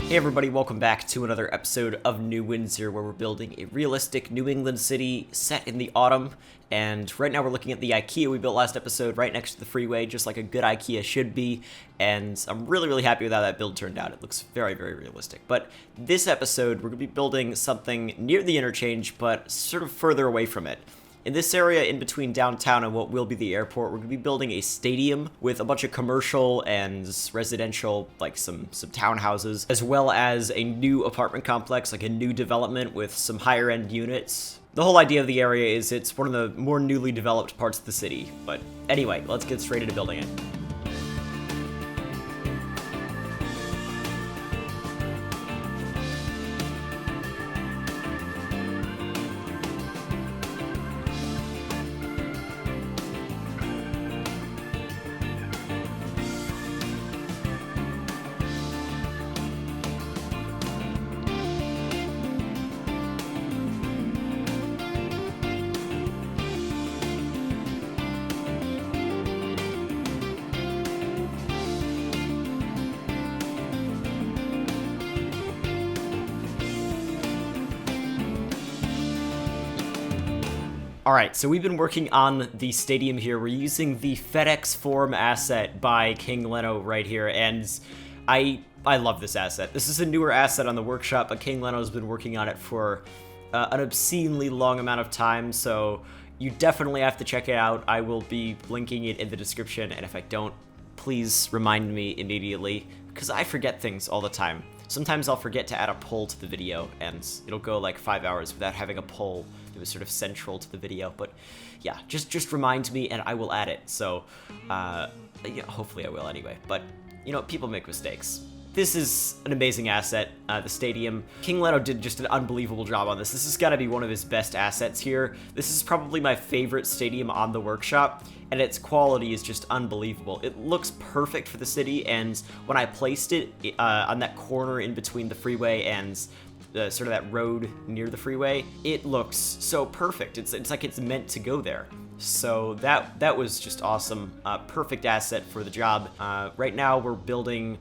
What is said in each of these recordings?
Hey everybody, welcome back to another episode of New Windsor, where we're building a realistic New England city set in the autumn. And right now we're looking at the IKEA we built last episode right next to the freeway, just like a good IKEA should be. And I'm really happy with how that build turned out. It looks very realistic. But this episode, we're going to be building something near the interchange, but sort of further away from it. In this area in between downtown and what will be the airport, we're going to be building a stadium with a bunch of commercial and residential, like some townhouses, as well as a new apartment complex, like a new development with some higher end units. The whole idea of the area is it's one of the more newly developed parts of the city. But anyway, let's get straight into building it. Alright, so we've been working on the stadium here. We're using the FedEx Forum asset by King Leno right here, and I love this asset. This is a newer asset on the workshop, but King Leno's been working on it for an obscenely long amount of time, so you definitely have to check it out. I will be linking it in the description, and if I don't, please remind me immediately, because I forget things all the time. Sometimes I'll forget to add a poll to the video, and it'll go like 5 hours without having a poll that was sort of central to the video. But yeah, just remind me and I will add it. So yeah, hopefully I will anyway. But you know, people make mistakes. This is an amazing asset, the stadium. King Leno did just an unbelievable job on this. This has got to be one of his best assets here. This is probably my favorite stadium on the workshop, and its quality is just unbelievable. It looks perfect for the city, and when I placed it on that corner in between the freeway and sort of that road near the freeway, it looks so perfect. It's like it's meant to go there. So that was just awesome. Perfect asset for the job. Right now we're building,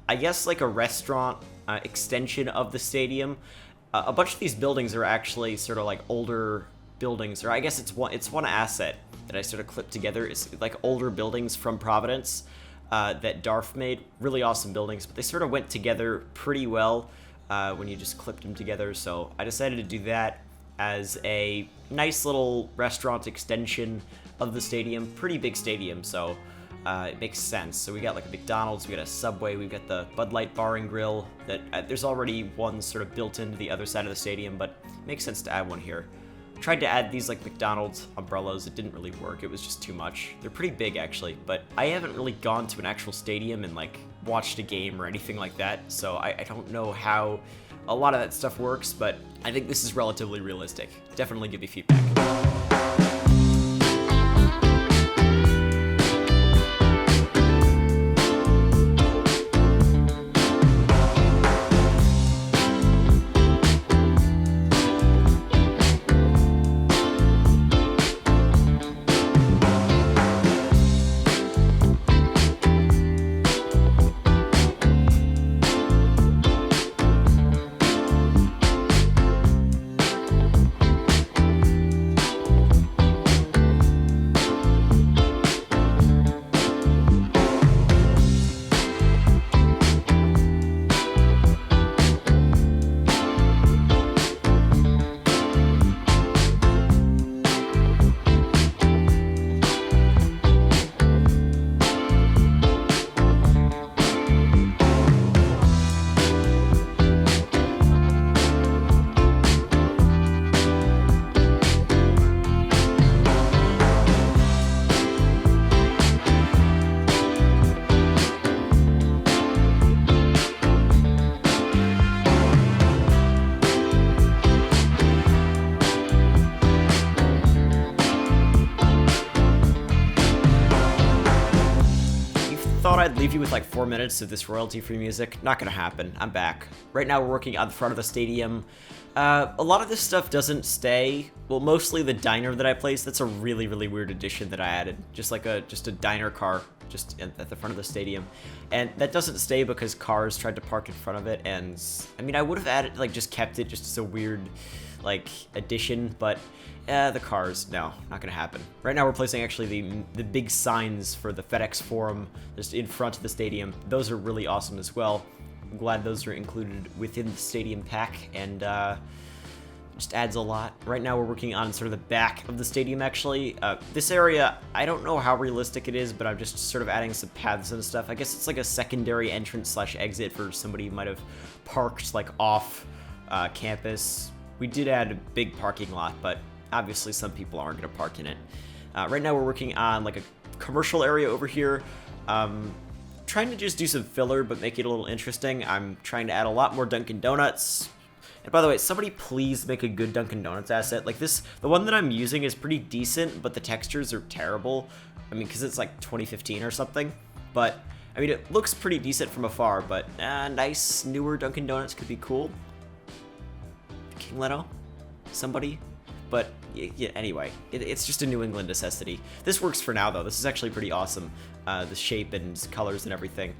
I guess, like a restaurant extension of the stadium. A bunch of these buildings are actually sort of like older buildings, or I guess it's one asset that I sort of clipped together. It's like older buildings from Providence that Darf made. Really awesome buildings, but they sort of went together pretty well when you just clipped them together. So I decided to do that as a nice little restaurant extension of the stadium. Pretty big stadium, so it makes sense. So we got like a McDonald's, we got a Subway, we've got the Bud Light Bar and Grill. That there's already one sort of built into the other side of the stadium, but it makes sense to add one here. Tried to add these like McDonald's umbrellas. It didn't really work. It was just too much. They're pretty big actually, but I haven't really gone to an actual stadium and like watched a game or anything like that, so I don't know how a lot of that stuff works, but I think this is relatively realistic. Definitely give me feedback. thought I'd leave you with like 4 minutes of this royalty-free music. Not gonna happen. I'm back. Right now we're working on the front of the stadium. A lot of this stuff doesn't stay. Well, mostly the diner that I placed. That's a really weird addition that I added. Just a diner car just at the front of the stadium, and that doesn't stay because cars tried to park in front of it. And I mean, I would have added, like, just kept it just as a weird, like, addition, but the cars, no, not gonna happen. Right now we're placing actually the big signs for the FedEx Forum just in front of the stadium. Those are really awesome as well. I'm glad those are included within the stadium pack, and just adds a lot. Right now we're working on sort of the back of the stadium, actually. This area, I don't know how realistic it is, but I'm just sort of adding some paths and stuff. I guess it's like a secondary entrance slash exit for somebody who might have parked like off campus. We did add a big parking lot, but obviously some people aren't gonna park in it. Right now we're working on like a commercial area over here. Trying to just do some filler, but make it a little interesting. I'm trying to add a lot more Dunkin' Donuts. And by the way, somebody please make a good Dunkin' Donuts asset. Like this, the one that I'm using is pretty decent, but the textures are terrible. I mean, because it's like 2015 or something. But, I mean, it looks pretty decent from afar, but nice, newer Dunkin' Donuts could be cool. King Leno? Somebody? But, yeah, anyway, it's just a New England necessity. This works for now, though. This is actually pretty awesome. The shape and colors and everything.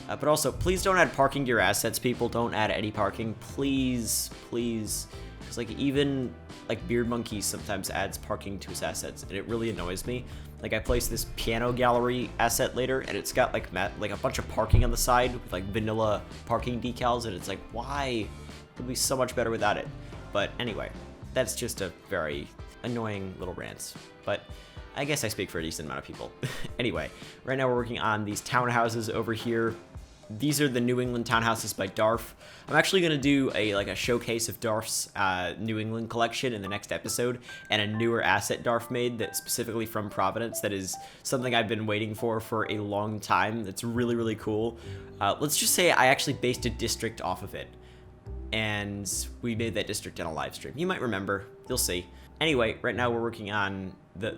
But also, please don't add parking to your assets, people. Don't add any parking. Please, please. Because, like, even, like, Beard Monkey sometimes adds parking to his assets, and it really annoys me. Like, I placed this piano gallery asset later, and it's got, like, a bunch of parking on the side with, like, vanilla parking decals, and it's like, why? It would be so much better without it. But anyway, that's just a very annoying little rant. But I guess I speak for a decent amount of people. Anyway, right now we're working on these townhouses over here. These are the New England townhouses by Darf. I'm actually going to do a showcase of Darf's New England collection in the next episode, and a newer asset Darf made that's specifically from Providence that is something I've been waiting for a long time. That's really, really cool. Let's just say I actually based a district off of it, and we made that district in a live stream. You might remember. You'll see. Anyway, right now we're working on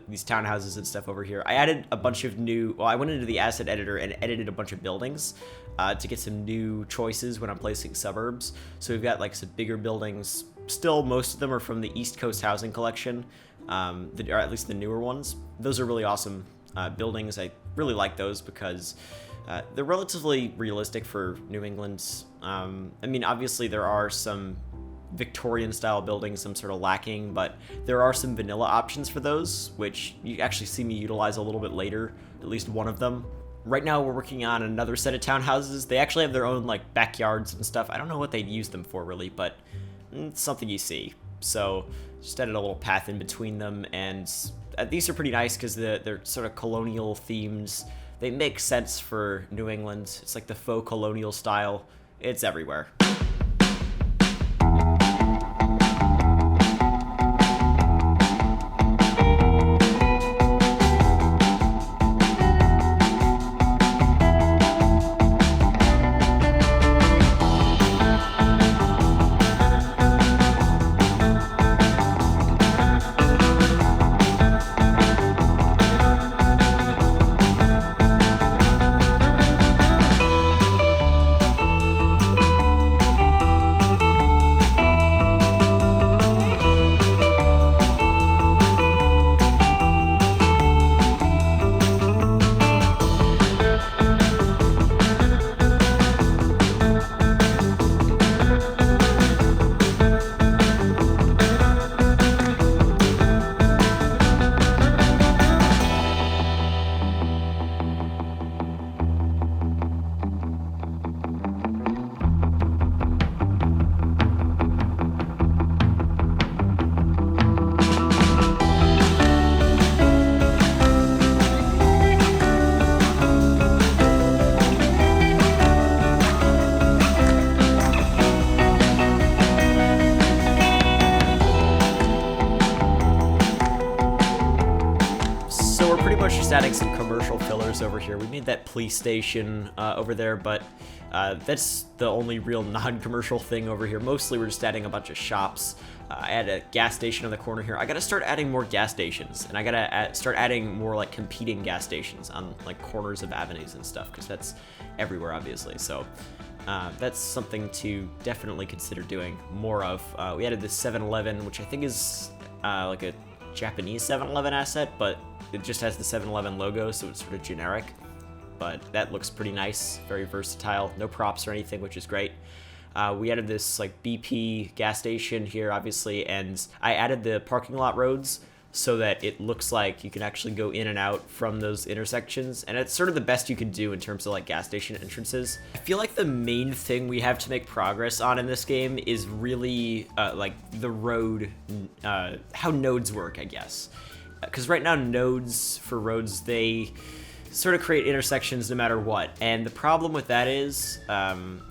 these townhouses and stuff over here. I added a bunch of new... Well, I went into the asset editor and edited a bunch of buildings to get some new choices when I'm placing suburbs. So we've got like some bigger buildings. Still, most of them are from the East Coast housing collection, or at least the newer ones. Those are really awesome buildings. I really like those because they're relatively realistic for New England. I mean, obviously there are some Victorian style buildings I'm sort of lacking, but there are some vanilla options for those, which you actually see me utilize a little bit later, at least one of them. Right now we're working on another set of townhouses. They actually have their own like backyards and stuff. I don't know what they'd use them for really, but it's something you see. So just added a little path in between them, and these are pretty nice because they're sort of colonial themes. They make sense for New England. It's like the faux colonial style. It's everywhere. Adding some commercial fillers over here. We made that police station over there, but that's the only real non-commercial thing over here. Mostly we're just adding a bunch of shops. I add a gas station on the corner here. I gotta start adding more gas stations, and I gotta start adding more like competing gas stations on like corners of avenues and stuff, because that's everywhere obviously. So that's something to definitely consider doing more of. We added this 7-Eleven, which I think is like a Japanese 7-Eleven asset, but it just has the 7-Eleven logo, so it's sort of generic. but that looks pretty nice, very versatile, no props or anything, which is great. We added this like BP gas station here, obviously, and I added the parking lot roads so that it looks like you can actually go in and out from those intersections, and it's sort of the best you can do in terms of like gas station entrances. I feel like the main thing we have to make progress on in this game is really like the road, how nodes work, I guess. Because right now nodes for roads, they sort of create intersections no matter what, and the problem with that is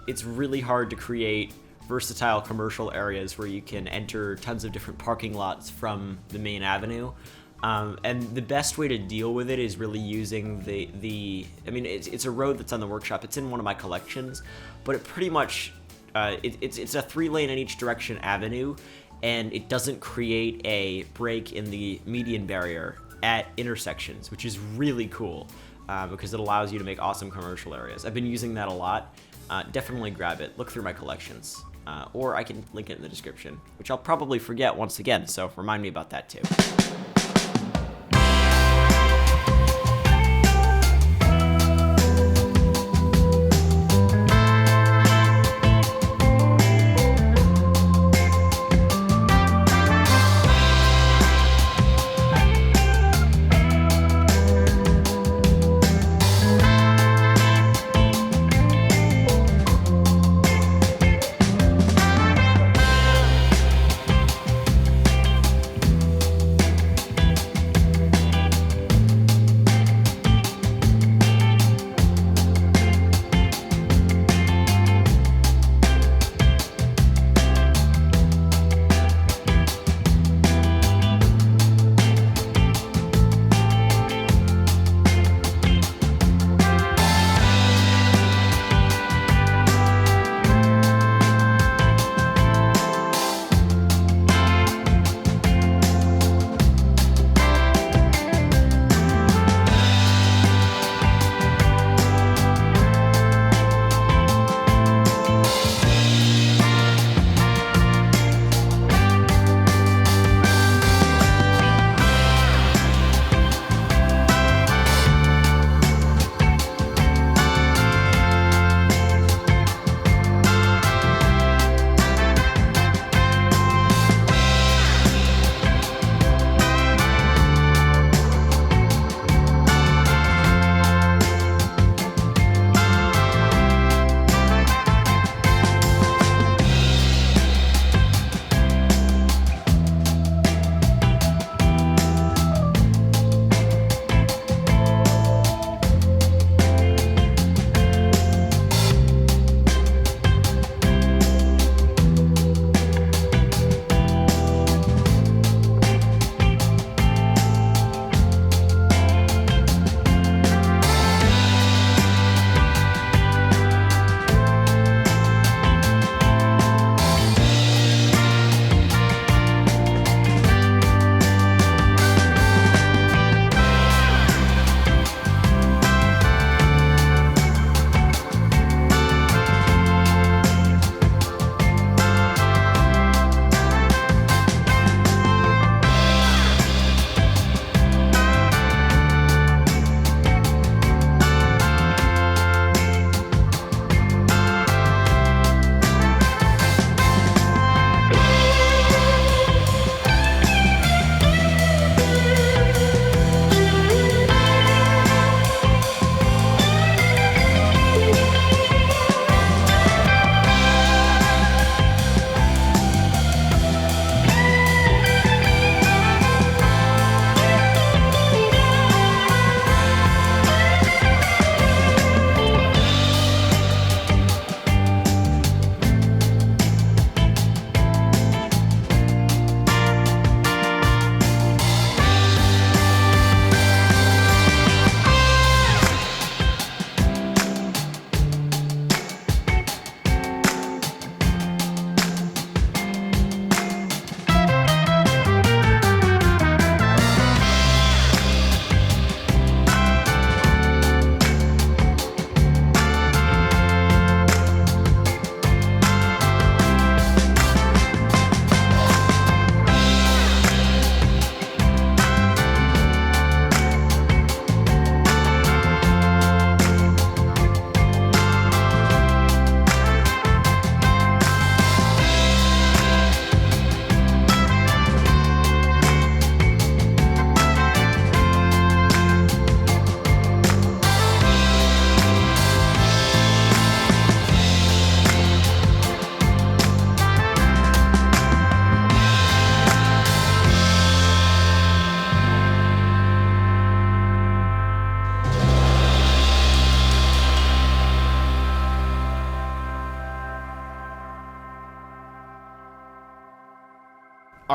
it's really hard to create versatile commercial areas where you can enter tons of different parking lots from the main avenue. And the best way to deal with it is really using I mean, it's a road that's on the workshop. It's in one of my collections, but it pretty much, it's a 3-lane in each direction avenue, and it doesn't create a break in the median barrier at intersections, which is really cool because it allows you to make awesome commercial areas. I've been using that a lot. Definitely grab it. Look through my collections. Or I can link it in the description, which I'll probably forget once again, so remind me about that too.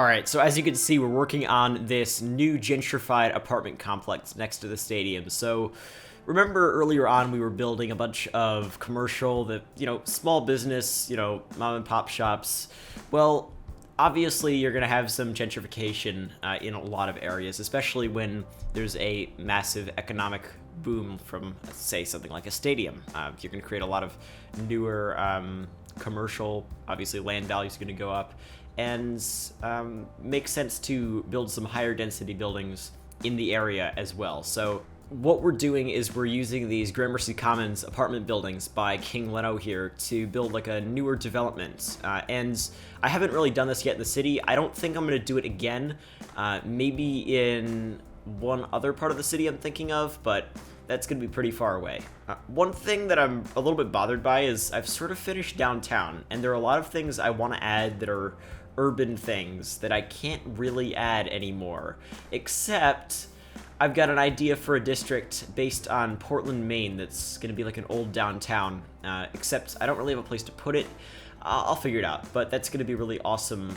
Alright, so as you can see, we're working on this new gentrified apartment complex next to the stadium. So remember earlier on we were building a bunch of commercial, small business, mom and pop shops. Well, obviously you're going to have some gentrification in a lot of areas, especially when there's a massive economic boom from, say, something like a stadium. You're going to create a lot of newer commercial, obviously land value is going to go up, and makes sense to build some higher density buildings in the area as well. So what we're doing is we're using these Gramercy Commons apartment buildings by King Leno here to build like a newer development. And I haven't really done this yet in the city. I don't think I'm going to do it again. Maybe in one other part of the city I'm thinking of, but that's going to be pretty far away. One thing that I'm a little bit bothered by is I've sort of finished downtown, and there are a lot of things I want to add that are urban things that I can't really add anymore, except I've got an idea for a district based on Portland, Maine that's going to be like an old downtown, except I don't really have a place to put it. I'll figure it out, but that's going to be a really awesome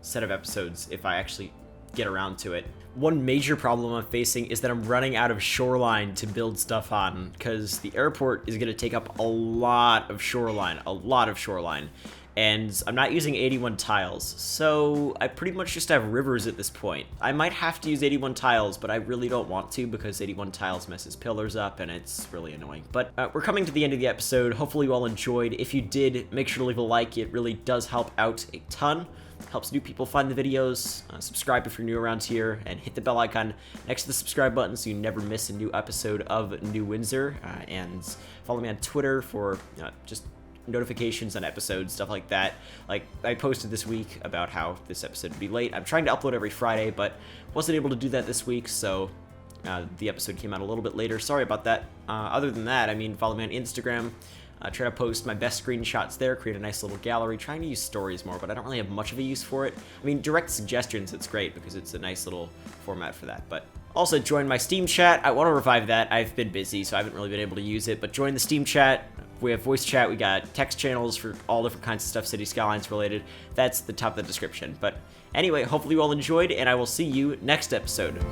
set of episodes if I actually get around to it. One major problem I'm facing is that I'm running out of shoreline to build stuff on, because the airport is going to take up a lot of shoreline, and I'm not using 81 tiles, so I pretty much just have rivers at this point. I might have to use 81 tiles, but I really don't want to because 81 tiles messes pillars up and it's really annoying. But we're coming to the end of the episode. Hopefully you all enjoyed. If you did, make sure to leave a like. It really does help out a ton. Helps new people find the videos. Subscribe if you're new around here, and hit the bell icon next to the subscribe button so you never miss a new episode of New Windsor. And follow me on Twitter for just notifications on episodes, stuff like that. Like I posted this week about how this episode would be late. I'm trying to upload every Friday, but wasn't able to do that this week, so the episode came out a little bit later. Sorry about that. Other than that, I mean, follow me on Instagram. Try to post my best screenshots there, create a nice little gallery, trying to use stories more, but I don't really have much of a use for it. I mean, direct suggestions, it's great because it's a nice little format for that. But also join my Steam chat. I want to revive that. I've been busy, so I haven't really been able to use it, but join the Steam chat. We have voice chat, we got text channels for all different kinds of stuff City Skylines related. That's the top of the description. But anyway, hopefully you all enjoyed, and I will see you next episode.